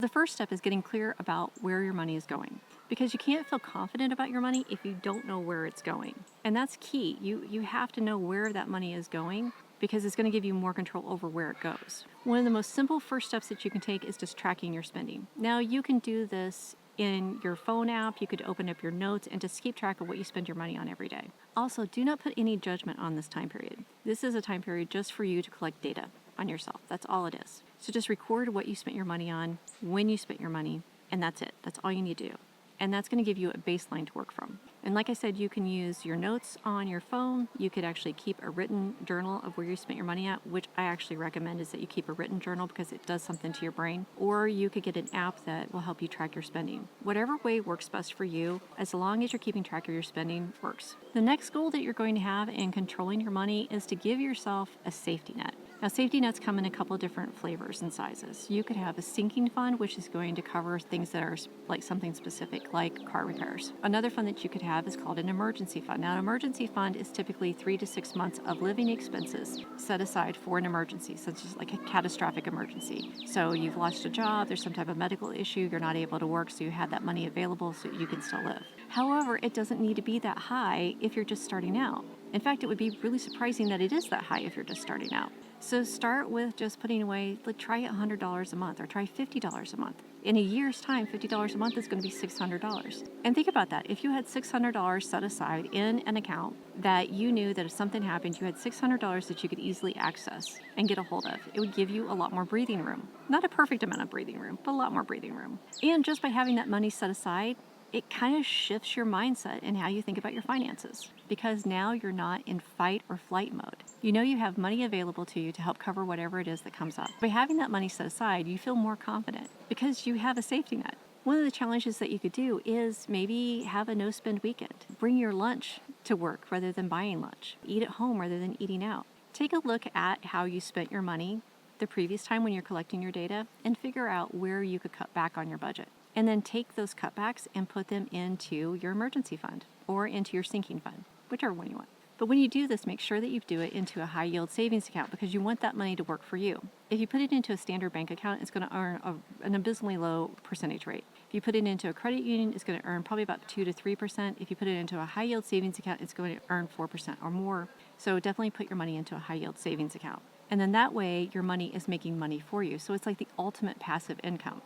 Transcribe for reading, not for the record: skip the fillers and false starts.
The first step is getting clear about where your money is going, because you can't feel confident about your money if you don't know where it's going. And that's key. You have to know where that money is going because it's going to give you more control over where it goes. One of the most simple first steps that you can take is just tracking your spending. Now, you can do this in your phone app. You could open up your notes and just keep track of what you spend your money on every day. Also, do not put any judgment on this time period. This is a time period just for you to collect data on yourself. That's all it is. So just record what you spent your money on, when you spent your money, and that's it. That's all you need to do. And that's going to give you a baseline to work from. And like I said, you can use your notes on your phone. You could actually keep a written journal of where you spent your money at, which I actually recommend is that you keep a written journal because it does something to your brain. Or you could get an app that will help you track your spending. Whatever way works best for you, as long as you're keeping track of your spending, works. The next goal that you're going to have in controlling your money is to give yourself a safety net. Now, safety nets come in a couple different flavors and sizes. You could have a sinking fund, which is going to cover things that are like something specific, like car repairs. Another fund that you could have is called an emergency fund. Now, an emergency fund is typically 3 to 6 months of living expenses set aside for an emergency, such as like a catastrophic emergency. So you've lost a job, there's some type of medical issue, you're not able to work, so you have that money available so you can still live. However, it doesn't need to be that high if you're just starting out. In fact, it would be really surprising that it is that high if you're just starting out. So start with just putting away, try $100 a month or try $50 a month. In a year's time, $50 a month is going to be $600. And think about that. If you had $600 set aside in an account that you knew that if something happened, you had $600 that you could easily access and get a hold of, it would give you a lot more breathing room. Not a perfect amount of breathing room, but a lot more breathing room. And just by having that money set aside, it kind of shifts your mindset and how you think about your finances, because now you're not in fight or flight mode. You know you have money available to you to help cover whatever it is that comes up. By having that money set aside, you feel more confident because you have a safety net. One of the challenges that you could do is maybe have a no-spend weekend. Bring your lunch to work rather than buying lunch. Eat at home rather than eating out. Take a look at how you spent your money the previous time when you're collecting your data and figure out where you could cut back on your budget. And then take those cutbacks and put them into your emergency fund or into your sinking fund, whichever one you want. But when you do this, make sure that you do it into a high yield savings account because you want that money to work for you. If you put it into a standard bank account, it's going to earn an abysmally low percentage rate. If you put it into a credit union, it's going to earn probably about 2 to 3%. If you put it into a high yield savings account, it's going to earn 4% or more. So definitely put your money into a high yield savings account. And then that way your money is making money for you. So it's like the ultimate passive income.